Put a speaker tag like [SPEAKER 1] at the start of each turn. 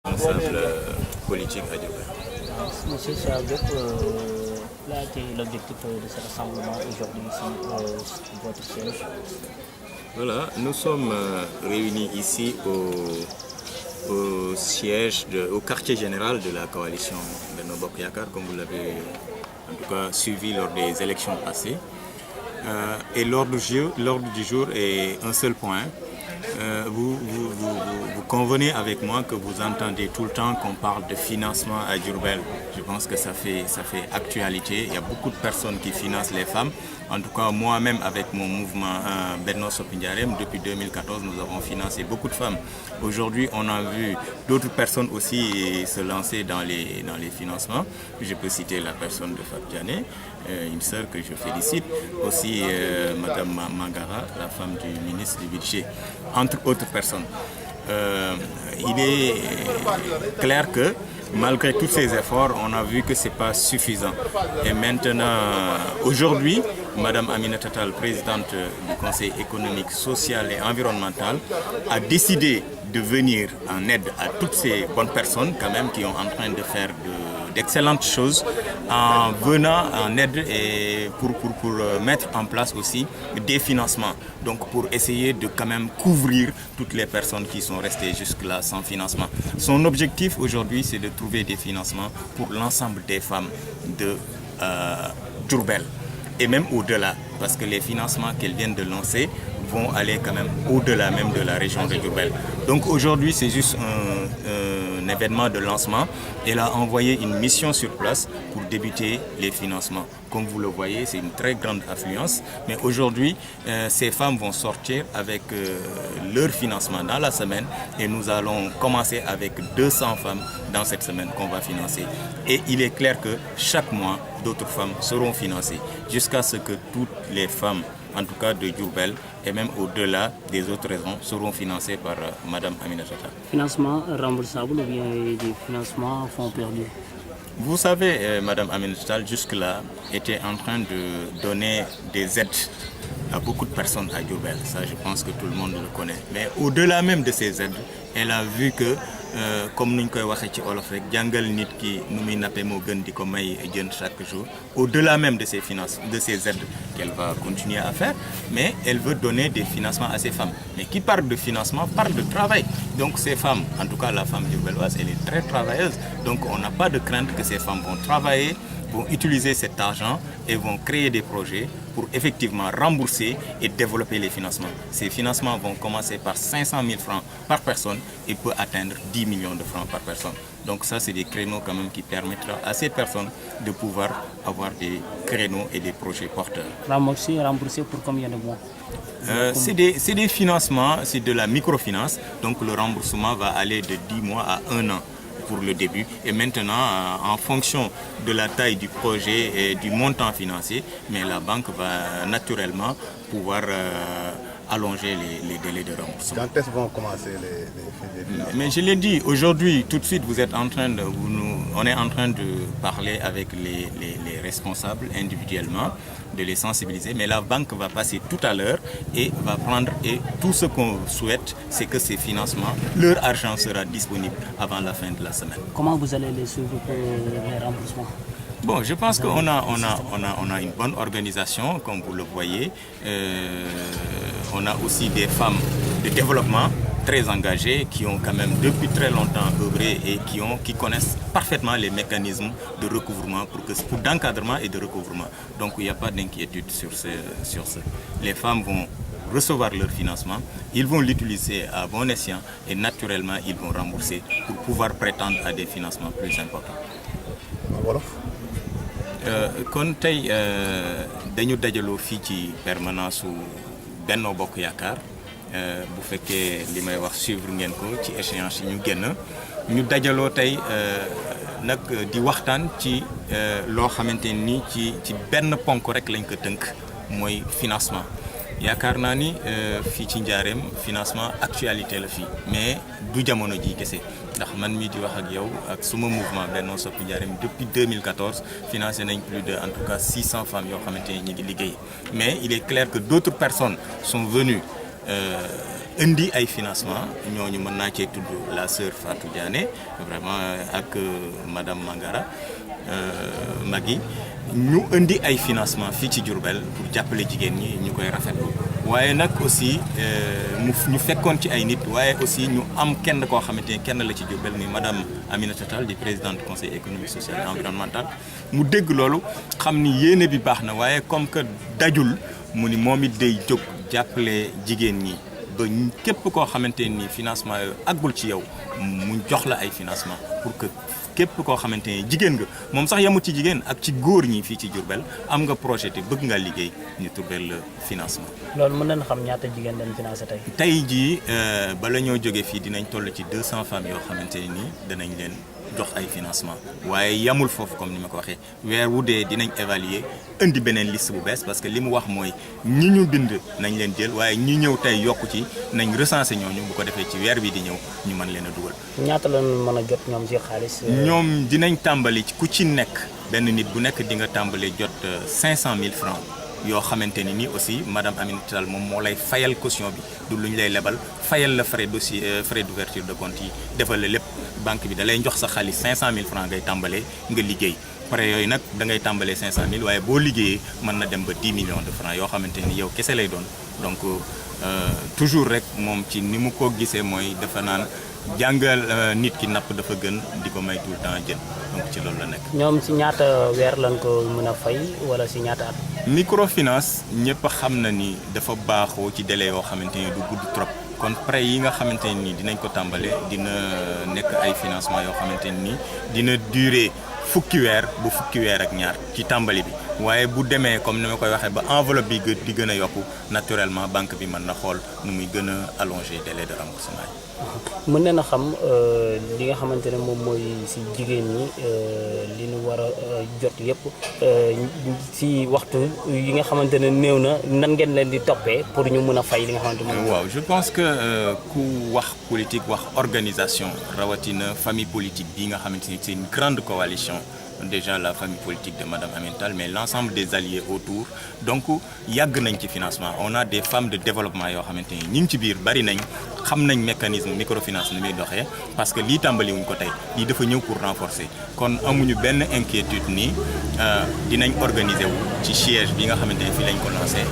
[SPEAKER 1] responsable politique à Diourbel.
[SPEAKER 2] Monsieur Diop, quel a été l'objectif de ce rassemblement aujourd'hui ici, votre siège?
[SPEAKER 1] Voilà, nous sommes réunis ici au siège, au quartier général de la coalition Benno Bokk Yakaar, comme vous l'avez en tout cas suivi lors des élections passées. Et l'ordre du jour est un seul point. Vous convenez avec moi que vous entendez tout le temps qu'on parle de financement à Diourbel. Je pense que ça fait actualité. Il y a beaucoup de personnes qui financent les femmes. En tout cas, moi-même, avec mon mouvement Benno Soppi Ndiarème, depuis 2014, nous avons financé beaucoup de femmes. Aujourd'hui, on a vu d'autres personnes aussi se lancer dans les financements. Je peux citer la personne de Fatou Diané, une sœur que je félicite. Aussi, Madame Mangara, la femme du ministre du Budget, entre autres personnes. Il est clair que malgré tous ces efforts, on a vu que ce n'est pas suffisant. Et maintenant, aujourd'hui, Madame Aminata Tall, présidente du Conseil économique, social et environnemental, a décidé de venir en aide à toutes ces bonnes personnes quand même qui sont en train de faire d'excellentes choses en venant en aide et pour mettre en place aussi des financements. Donc pour essayer de quand même couvrir toutes les personnes qui sont restées jusque-là sans financement. Son objectif aujourd'hui, c'est de trouver des financements pour l'ensemble des femmes de Diourbel et même au-delà, parce que les financements qu'elles viennent de lancer vont aller quand même au-delà même de la région de Diourbel. Donc aujourd'hui, c'est juste un événement de lancement. Elle a envoyé une mission sur place pour débuter les financements. Comme vous le voyez, c'est une très grande affluence. Mais aujourd'hui, ces femmes vont sortir avec leur financement dans la semaine et nous allons commencer avec 200 femmes dans cette semaine qu'on va financer. Et il est clair que chaque mois, d'autres femmes seront financées jusqu'à ce que toutes les femmes, en tout cas de Diourbel, et même au-delà des autres raisons, seront financées par Madame Aminata Tall.
[SPEAKER 2] Financement remboursable ou bien des financements fonds perdus?
[SPEAKER 1] Vous savez, Madame Aminata Tall, jusque-là, était en train de donner des aides à beaucoup de personnes à Diourbel. Ça, je pense que tout le monde le connaît. Mais au-delà même de ces aides, elle a vu que, comme nous l'avons dit ci olof rek, jàngal nit ki nu muy nappee moo gën di ko may jën chaque jour. Au-delà même de ces finances, de ces aides qu'elle va continuer à faire, mais elle veut donner des financements à ces femmes. Mais qui parle de financement parle de travail. Donc ces femmes, en tout cas la femme diourbelloise, elle est très travailleuse. Donc on n'a pas de crainte que ces femmes vont travailler, vont utiliser cet argent et vont créer des projets pour effectivement rembourser et développer les financements. Ces financements vont commencer par 500 000 francs par personne et peuvent atteindre 10 millions de francs par personne. Donc ça, c'est des créneaux quand même qui permettront à ces personnes de pouvoir avoir des créneaux et des projets porteurs.
[SPEAKER 2] Rembourser pour combien de mois?
[SPEAKER 1] C'est des financements, c'est de la microfinance. Donc le remboursement va aller de 10 mois à 1 an pour le début. Et maintenant, en fonction de la taille du projet et du montant financier, mais la banque va naturellement pouvoir allonger les délais de remboursement.
[SPEAKER 3] Quand est-ce vont commencer les financements?
[SPEAKER 1] Mais je l'ai dit, aujourd'hui, tout de suite, on est en train de parler avec les responsables individuellement, de les sensibiliser, mais la banque va passer tout à l'heure et va prendre, et tout ce qu'on souhaite, c'est que ces financements, leur argent sera disponible avant la fin de la semaine.
[SPEAKER 2] Comment vous allez les suivre pour les remboursements?
[SPEAKER 1] Bon, je pense qu'on a une bonne organisation, comme vous le voyez. On a aussi des femmes de développement très engagées qui ont quand même depuis très longtemps œuvré et qui connaissent parfaitement les mécanismes de recouvrement pour d'encadrement et de recouvrement. Donc il n'y a pas d'inquiétude sur ce. Les femmes vont recevoir leur financement, ils vont l'utiliser à bon escient et naturellement ils vont rembourser pour pouvoir prétendre à des financements plus importants. Kon tey dañu dajaloo fii ci permanence su Benno Bokk Yakaar bu fekkee li may wax suivre ngeen ko ci échéance yi ñu génn ñu dajaloo tey nag di waxtaan ci loo xamante ni ci benn ponk rek lañ ko tënk mooy financement. yaakaar naa ni fii ci Njaareem financement actualité la fii mais du jamono ji kese ndax man mii di wax ak yow ak suma mouvement Benno Soppi Njaareem depuis 2014 financé nañ plus de en tout cas 600 femmes yoo xamante ni ñu ngi liggéey mais il est clair que d'autres personnes sont venues indi ay financement ñooñu mën naa cee tudd la sœur Fatou Diané vraiment ak madame Mangara Magui ñu indi ay financement fii ci Diourbel pour jàppale jigéen ñi ñu koy rafetlu waaye nag aussi ñu fekkoon ci ay nit waaye aussi ñu am kenn koo xamante ne kenn la ci Diourbel muy madame Aminata Tall di présidente du conseil économique social et environnemental mu dégg loolu xam ni yéene bi baax na waaye comme que dajul mu ni moom it day jóg jàppale jigéen ñi ba képp koo xamante ni financement yooyu àggul ci yow mu jox la ay financement pour que képp koo xamante ni jigéen nga moom sax yamut ci jigéen ak ci góor ñi fii ci Diourbel am nga projet te bëgg ngaa liggéey ñu trouver le financement.
[SPEAKER 2] loolu mën nañu xam ñaata jigéen dañ financé tey.
[SPEAKER 1] tey jii bala ñoo jógee fii dinañ toll ci 200 femmes yoo xamante ni danañ leen jox ay financement waaye yamul foofu comme ni ma ko waxee weer wu dee dinañ évaluer indi beneen liste bu bees parce que li mu wax mooy ñi ñu bind nañ leen jël waaye ñi ñëw tey yokku ci nañ recenser ñooñu bu ko defee ci weer bi di ñëw ñu mën leen a dugal.
[SPEAKER 2] ñaata lañ mën a jot ñoom ci xaalis.
[SPEAKER 1] ñoom dinañ tàmbali ku ci nekk benn nit bu nekk di nga tàmbali jot 500 000 francs yoo xamante ni aussi madame Aminata Tall moom moo lay fayal caution bi du lu ñu lay lebal fayal la frais dossier frais d'ouverture de compte yi defal la lépp banque bi da lay jox sa xaalis 500 000 francs ngay tàmbalee nga liggéey pare yooyu nag da ngay tàmbalee 500 000 waaye boo liggéeyee mën na dem ba 10 millions de francs yoo xamante ni yow kese lay doon donc toujours rek moom ci ni mu ko gisee mooy dafa naan jàngal nit ki napp dafa gën di ko may tout le temps jën donc ci loolu la nekk.
[SPEAKER 2] ñoom si ñaata weer lañ ko mën a fay wala si ñaata at.
[SPEAKER 1] microfinance ñëpp xam na ni dafa baaxoo ci délai yoo xamante ni du gudd trop kon prêt yi nga xamante ni dinañ ko tàmbale dina nekk ay financement yoo xamante ni dina durer fukki weer bu fukki weer ak ñaar ci tàmbali bi waaye bu demee comme ni ma koy waxee ba enveloppe bi di gën a yokku naturellement banque bi mën na xool nu muy gën a allonger délai de remboursement yi.
[SPEAKER 2] mën nañu xam li nga xamante ne moom mooy si jigéen ñi li ñu war a jot yëpp si waxtu yi nga xamante ne néew na nan ngeen leen di toppee pour ñu mën a fay li nga xamante ne.
[SPEAKER 1] waaw je pense que ku wax politique wax organisation rawatina famille politique bi nga xamante ni c'est une grande coalition. Déjà la famille politique de Madame Aminata Tall mais l'ensemble des alliés autour donc yàgg nañ ci financement on a des femmes de développement yoo xamante ni ñu ngi ci biir bari nañ xam nañ mécanisme microfinance ni muy doxee parce que lii tàmbali wuñ ko tey lii dafa ñëw pour renforcer kon amuñu benn inquiétude ni dinañ organiser wu ci siège bi nga xamante ni fii lañ ko lancé